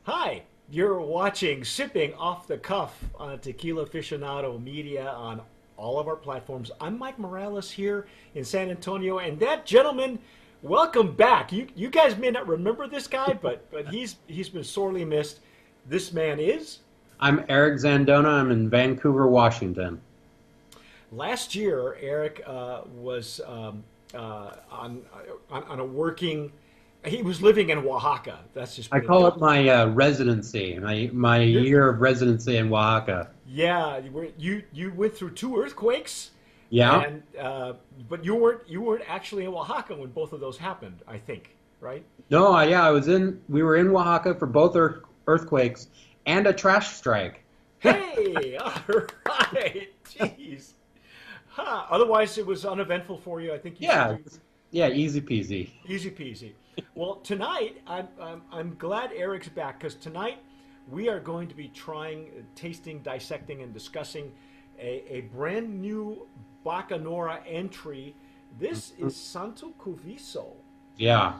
Hi, you're watching Sipping Off the Cuff on Tequila Aficionado Media on all of our platforms. I'm Mike Morales here in San Antonio, and that gentleman, welcome back. You guys may not remember this guy, but he's been sorely missed. This man is. I'm Eric Zandona. I'm in Vancouver, Washington. Last year, Eric was on a working. He was living in Oaxaca. That's just I put it call that. it my residency, my You're, year of residency in Oaxaca. Yeah, you went through two earthquakes, Yeah. and but you weren't actually in Oaxaca when both of those happened. I think, right? No, yeah, we were in Oaxaca for both earthquakes and a trash strike. Hey, all right, jeez. Huh. Otherwise, it was uneventful for you. I think you said Yeah, yeah, easy peasy. easy peasy. Well, tonight I'm glad Eric's back because tonight we are going to be trying, tasting, dissecting, and discussing a brand new Bacanora entry. This is Santo Cuviso. Yeah.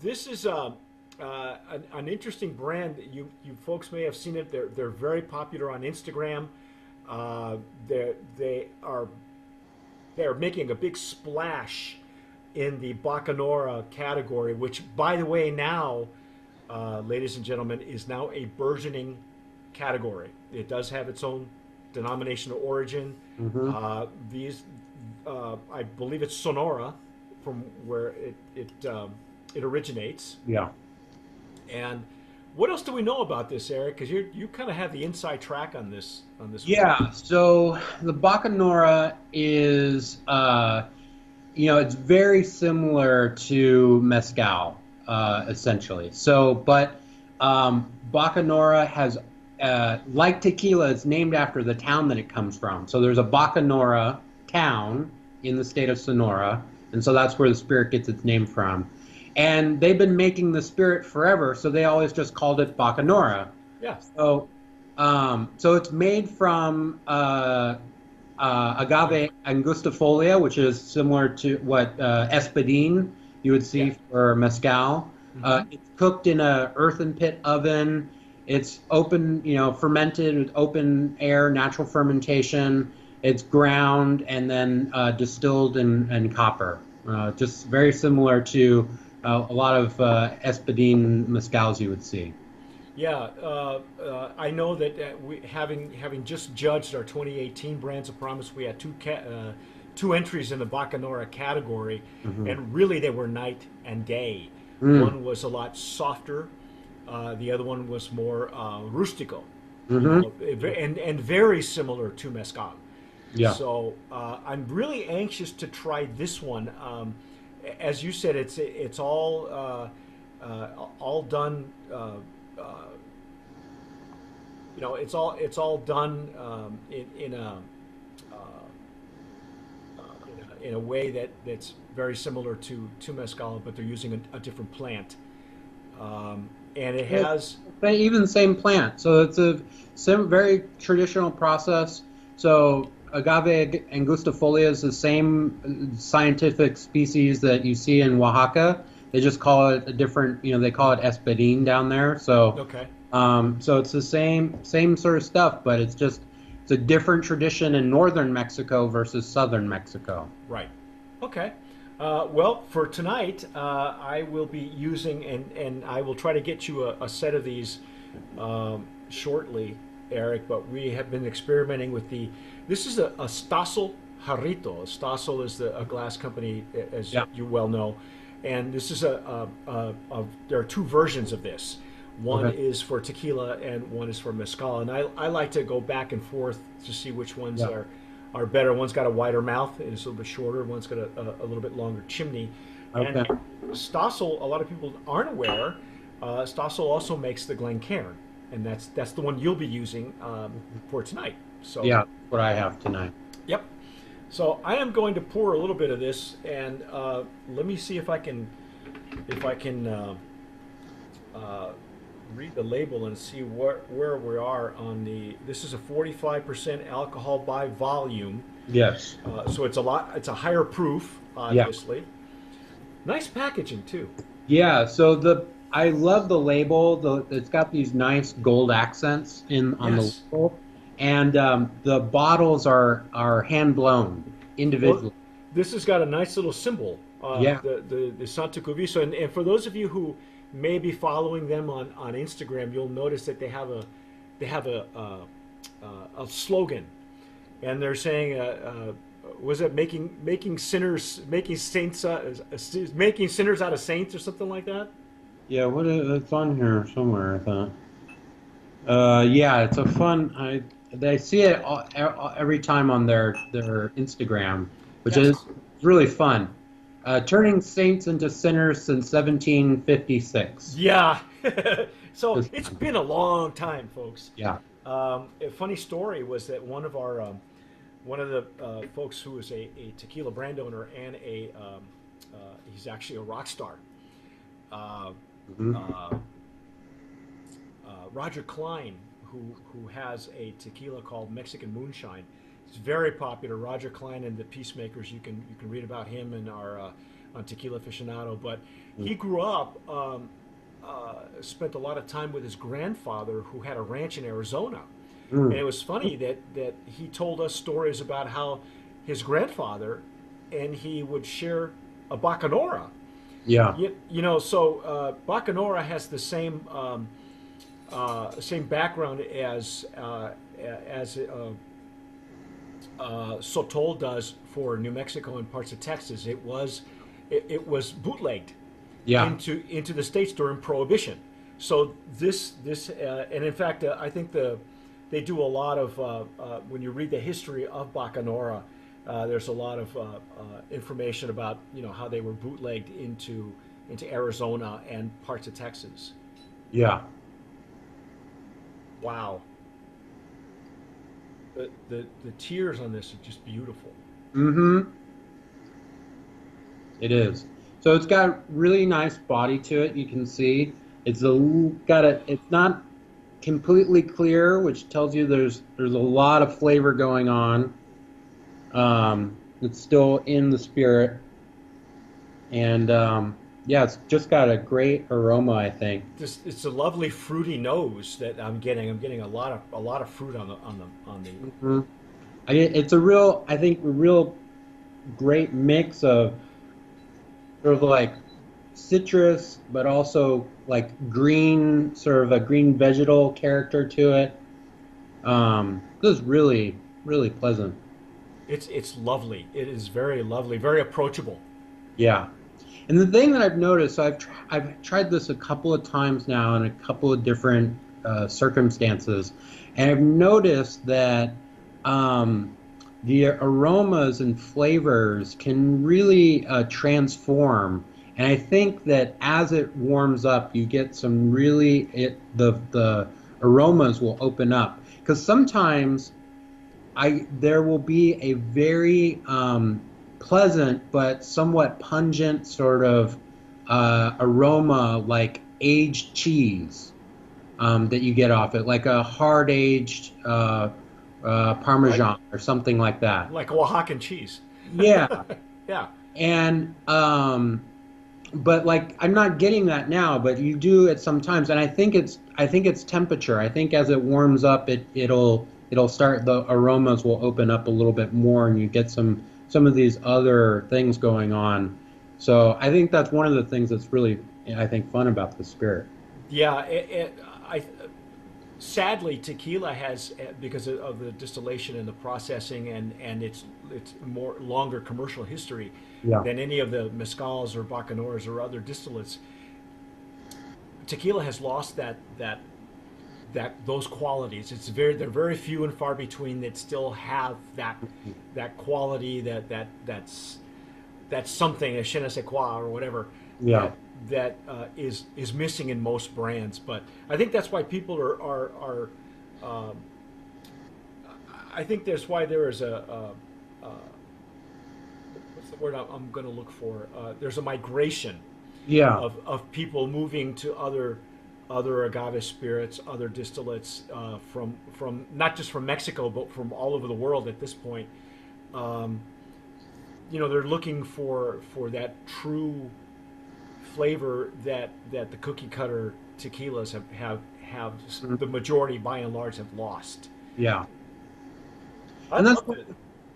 This is an interesting brand that you folks may have seen it. They're very popular on Instagram. They're making a big splash in the Bacanora category, which, by the way, now, ladies and gentlemen, is now a burgeoning category. It does have its own denomination of origin. Hmm. I believe it's Sonora, from where it originates. Yeah. And what else do we know about this, Eric? Because you kind of have the inside track on this one. Yeah. So the Bacanora is, it's very similar to mezcal, essentially. Bacanora has, like tequila, it's named after the town that it comes from. So there's a Bacanora town in the state of Sonora, and so that's where the spirit gets its name from. And they've been making the spirit forever, so they always just called it Bacanora. Yeah. So it's made from agave angustifolia, which is similar to what espadín you would Yeah. see for mezcal. Hmm. It's cooked in a earthen pit oven. It's open, fermented with open air, natural fermentation. It's ground and then distilled in copper. Just very similar to a lot of espadín mezcals you would see. Yeah, I know that we having just judged our 2018 Brands of Promise, we had two entries in the Bacanora category, Hmm. and really they were night and day. Mm. One was a lot softer, the other one was more rustico, Hmm. and very similar to mezcal. Yeah. So I'm really anxious to try this one. As you said, it's all done. Uh, it's all done in a way that's very similar to mezcal, but they're using a different plant, and it has. Even same plant. So it's a very traditional process. So agave angustifolia is the same scientific species that you see in Oaxaca. They just call it a different, they call it espadín down there. Okay. So it's the same sort of stuff, but it's a different tradition in northern Mexico versus southern Mexico. Right. Okay. Well, for tonight, I will be using, and I will try to get you a set of these shortly, Eric. But we have been experimenting with this is a Stossel Jarrito. Stossel is a glass company, as Yeah. you well know. And this is there are two versions of this. One Okay. is for tequila and one is for mezcal. And I like to go back and forth to see which ones Yeah. are better. One's got a wider mouth and it's a little bit shorter. One's got a little bit longer chimney. And Okay. Stossel, a lot of people aren't aware, Stossel also makes the Glencairn. And that's the one you'll be using for tonight. So, Yeah, that's what I have tonight. yep. So I am going to pour a little bit of this, and let me see if I can read the label and see where we are on the. This is a 45% alcohol by volume, Yes. so it's a lot. It's a higher proof, Yeah. obviously. Nice packaging too. Yeah, so I love the label. It's got these nice gold accents in on the Yes. label, and the bottles are hand blown Well, individually. this has got a nice little symbol, Yeah. the Santo Cuviso, and for those of you who may be following them on Instagram, you'll notice that they have a slogan, and they're saying, was it making sinners making saints making sinners out of saints or something like that? Yeah, it's on here somewhere, I thought. Yeah, it's a fun. They see it every time on their Instagram, which is Yes. really fun. Turning saints into sinners since 1756. Yeah. So Just it's fun. been a long time, folks. Yeah. A funny story was that one of the folks who is a tequila brand owner and he's actually a rock star. Uh, Mhm. uh, Roger Klein, who has a tequila called Mexican Moonshine. It's very popular. Roger Klein and the Peacemakers. You can read about him in our on Tequila Aficionado. But he grew up, spent a lot of time with his grandfather, who had a ranch in Arizona. And it Mm. was funny that he told us stories about how his grandfather and he would share a Bacanora. Yeah. So Bacanora has the same background as Sotol does for New Mexico and parts of Texas. It was bootlegged Yeah. into the states during Prohibition. So this and in fact I think they do a lot of when you read the history of Bacanora. There's a lot of information about how they were bootlegged into Arizona and parts of Texas. Yeah. Wow, the tiers on this are just beautiful. Mm-hmm. It is. So it's got really nice body to it. You can see got a. It's not completely clear, which tells you there's a lot of flavor going on. It's still in the spirit, and yeah, it's just got a great aroma, I think. Just it's a lovely fruity nose that I'm getting. I'm getting a lot of fruit on the. Hmm. It's a real, I think, a real great mix of sort of like citrus, but also like green, sort of a green vegetal character to it. This is really, really pleasant. It's lovely. It is very lovely, very approachable. Yeah. And the thing that I've noticed, so I've tried this a couple of times now in a couple of different circumstances, and I've noticed that um, the aromas and flavors can really transform. And I think that as it warms up, you get some really the aromas will open up because sometimes there will be a very pleasant but somewhat pungent sort of aroma like aged cheese that you get off it, like a hard aged like Parmesan or something like that. like Oaxacan cheese. Yeah, Yeah. and but like I'm not getting that now, but you do it sometimes, and I think it's temperature. I think as it warms up, it'll start the aromas will open up a little bit more, and you get some of these other things going on. So I think that's one of the things that's really I think fun about the spirit. Yeah. I sadly tequila has because of the distillation and the processing and its more longer commercial history Yeah. than any of the mezcals or bacanoras or other distillates. Tequila has lost that those qualities. They're very few and far between that still have that quality that's something a je ne sais quoi or whatever Yeah. that is missing in most brands. But I think that's why people are um, I think that's why there is what's the word I'm going to look for? There's a migration Yeah. of people moving to other agave spirits, other distillates from not just from Mexico but from all over the world at this point. Um, they're looking for that true flavor that the cookie cutter tequilas have Mhm. the majority by and large have lost. Yeah. I And that's loved one it. of the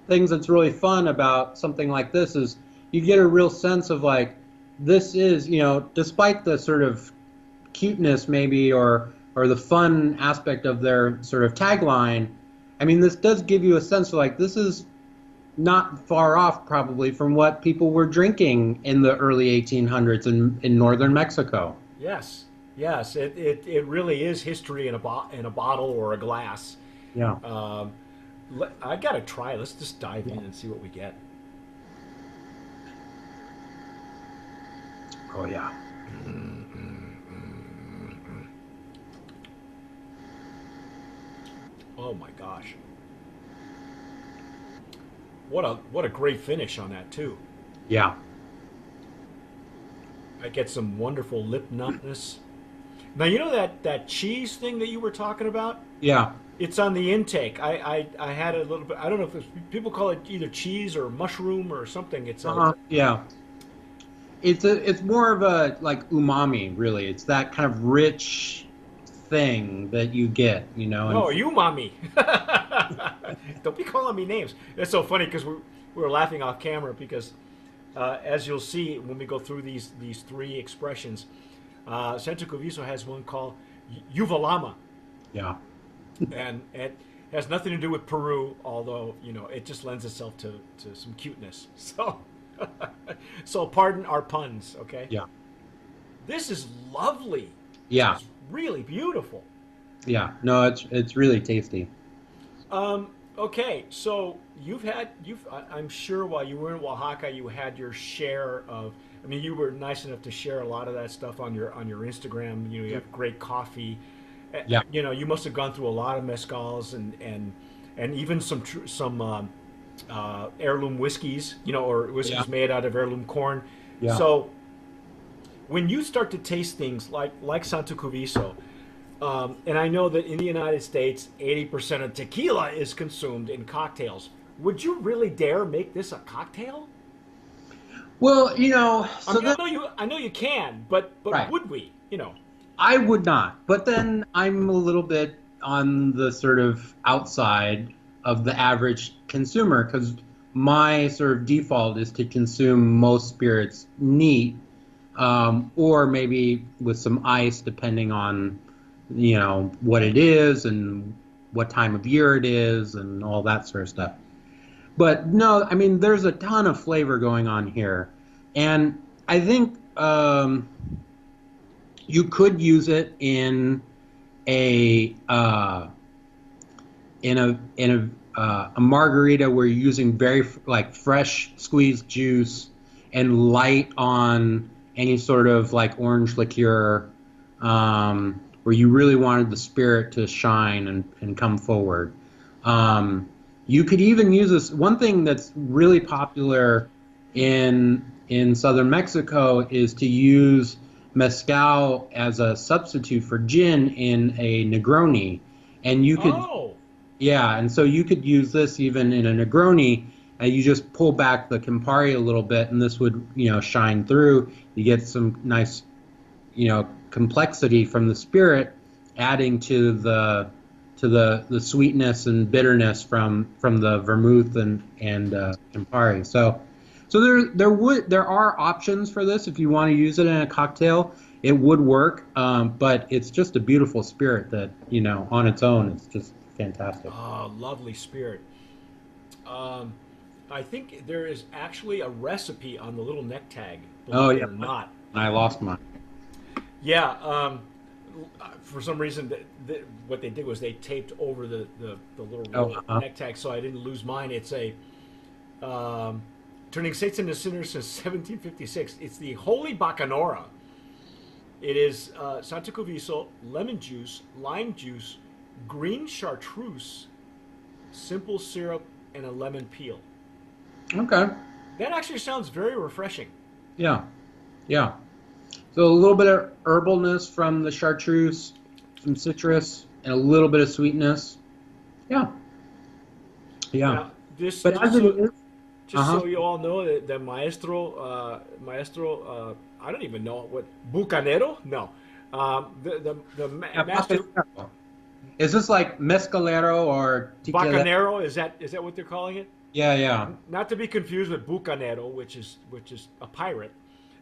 things that's really fun about something like this is you get a real sense of like this is, despite the sort of cuteness maybe or the fun aspect of their sort of tagline, I mean this does give you a sense of like this is not far off probably from what people were drinking in the early 1800s in northern Mexico. Yes, yes, it really is history in in a bottle or a glass. Yeah. Um, I gotta try. Let's just dive in and see what we get. Oh yeah. Oh my gosh, what a great finish on that too. Yeah. I get some wonderful lip numbness. Now you know that cheese thing that you were talking about. Yeah. It's on the intake. I had a little bit. I don't know if people call it either cheese or mushroom or something. It's a Yeah. It's more of a like umami, really. It's that kind of rich thing that you get, and no, you mommy. Don't be calling me names. It's so funny because we were laughing off camera because as you'll see when we go through these three expressions, Santo Cuviso has one called Uvalama, yeah. and it has nothing to do with Peru, although it just lends itself to some cuteness. So so pardon our puns, okay? Yeah. This is lovely. Yeah. It's really beautiful. Yeah. No, it's really tasty. Okay, so I'm sure while you were in Oaxaca, you had your share of. I mean, you were nice enough to share a lot of that stuff on your Instagram. You have great coffee. Yeah. You must have gone through a lot of mezcals and even some heirloom whiskeys. Or Yeah. whiskeys made out of heirloom corn. Yeah. So when you start to taste things like Santo Cuviso. And I know that in the United States, 80% of tequila is consumed in cocktails. Would you really dare make this a cocktail? Well, I so mean, then I know you can, but right. would we? I would not. But then I'm a little bit on the sort of outside of the average consumer because my sort of default is to consume most spirits neat, or maybe with some ice, depending on what it is and what time of year it is and all that sort of stuff. But no, I mean, there's a ton of flavor going on here, and I think you could use it in a a margarita where you're using very like fresh squeezed juice and light on any sort of like orange liqueur, where you really wanted the spirit to shine and come forward. You could even use this. One thing that's really popular in southern Mexico is to use mezcal as a substitute for gin in a Negroni, and you could Oh, yeah, and so you could use this even in a Negroni, and you just pull back the Campari a little bit, and this would shine through. You get some nice complexity from the spirit, adding to the sweetness and bitterness from the vermouth and Campari. So there are options for this if you want to use it in a cocktail. It would work, but it's just a beautiful spirit that on its own it's just fantastic. lovely spirit. Um, I think there is actually a recipe on the little neck tag, Oh believe it yeah, or not. I lost mine. Yeah, for some reason, what they did was they taped over the little Oh, roll neck tag, so I didn't lose mine. It's a turning saints into sinners since 1756. It's the Holy Bacanora. It is Santo Cuviso, lemon juice, lime juice, green chartreuse, simple syrup, and a lemon peel. Okay. That actually sounds very refreshing. Yeah. Yeah. So a little bit of herbalness from the chartreuse, some citrus, and a little bit of sweetness. Yeah. Yeah. Now, this But as it so is, Just so you all know, the maestro, I don't even know what bucanero. No, Yeah, master Bacanora. Is this like mezcalero or tequila? bacanero. Is that what they're calling it? Yeah, yeah. Not to be confused with bucanero, which is a pirate.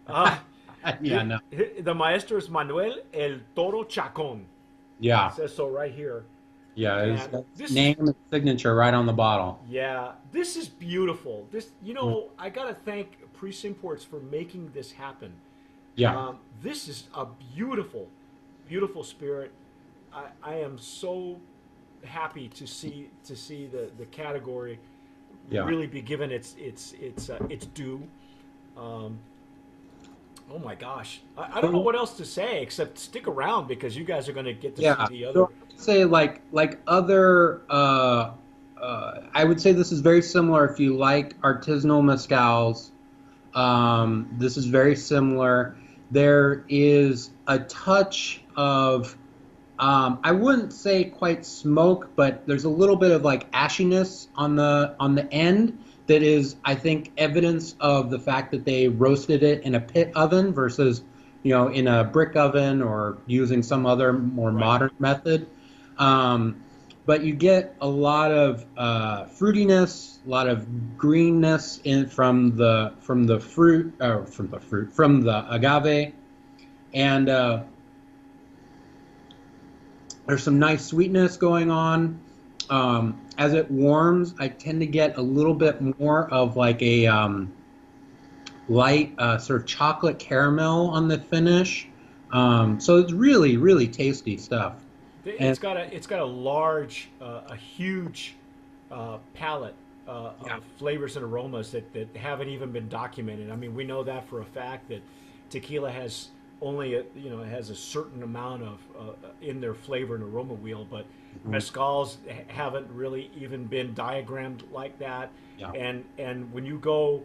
Uh, Yeah, no. the maestro is Manuel El Toro Chacon. It Yeah. says so right here. Yeah, it's And got this is name and signature right on the bottle. Yeah, this is beautiful. I gotta thank Priest Imports for making this happen. Yeah. This is a beautiful, beautiful spirit. I am so happy to see the category Yeah. really be given its due. Um, oh my gosh, I don't know what else to say except stick around because you guys are going to get to Yeah. see the other. So I would say like other I would say this is very similar if you like artisanal mezcals. This is very similar. There is a touch of I wouldn't say quite smoke, but there's a little bit of like ashiness on the end that is, I think, evidence of the fact that they roasted it in a pit oven versus, in a brick oven or using some other more Right. modern method. Um, but you get a lot of fruitiness, a lot of greenness from the fruit from the agave, and there's some nice sweetness going on. As it warms, I tend to get a little bit more of like a light sort of chocolate caramel on the finish. So it's really, really tasty stuff. And It's got a large, a huge palette yeah, of flavors and aromas that haven't even been documented. I mean, we know that for a fact that tequila has only it has a certain amount of in their flavor and aroma wheel, but mezcals haven't really even been diagrammed like that. yeah, And when you go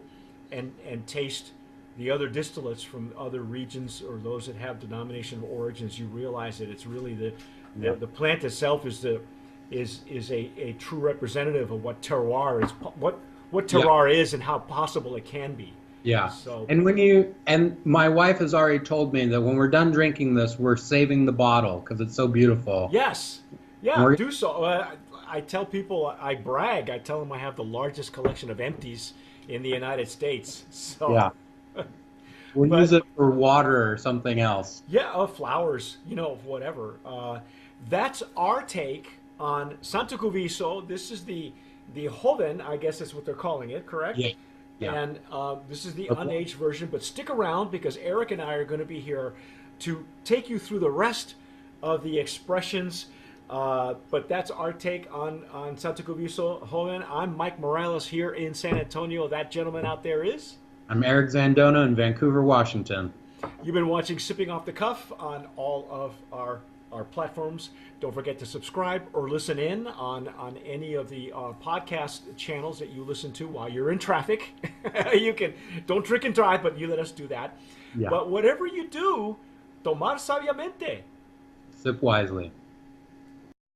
and taste the other distillates from other regions or those that have denomination of origins, you realize that it's really yeah, the plant itself is a true representative of what terroir is, what yeah. terroir is, and how possible it can be. Yeah. So And my wife has already told me that when we're done drinking this, we're saving the bottle because it's so beautiful. yes, yeah, We're, do so. I tell people, I brag. I tell them I have the largest collection of empties in the United States. So, yeah. We'll use but it for water or something else. yeah, flowers, whatever. That's our take on Santo Cuviso. This is the Joven, I guess that's what they're calling it, correct? Yeah. Yeah. And this is the Okay. unaged version. But stick around because Eric and I are going to be here to take you through the rest of the expressions. But that's our take on Santo Cuviso Joven. I'm Mike Morales here in San Antonio. That gentleman out there is. I'm Eric Zandona in Vancouver, Washington. You've been watching Sipping Off the Cuff on all of our platforms. Don't forget to subscribe or listen in on any of the podcast channels that you listen to while you're in traffic. Don't drink and drive, but you let us do that. Yeah. But whatever you do, tomar sabiamente. Sip wisely.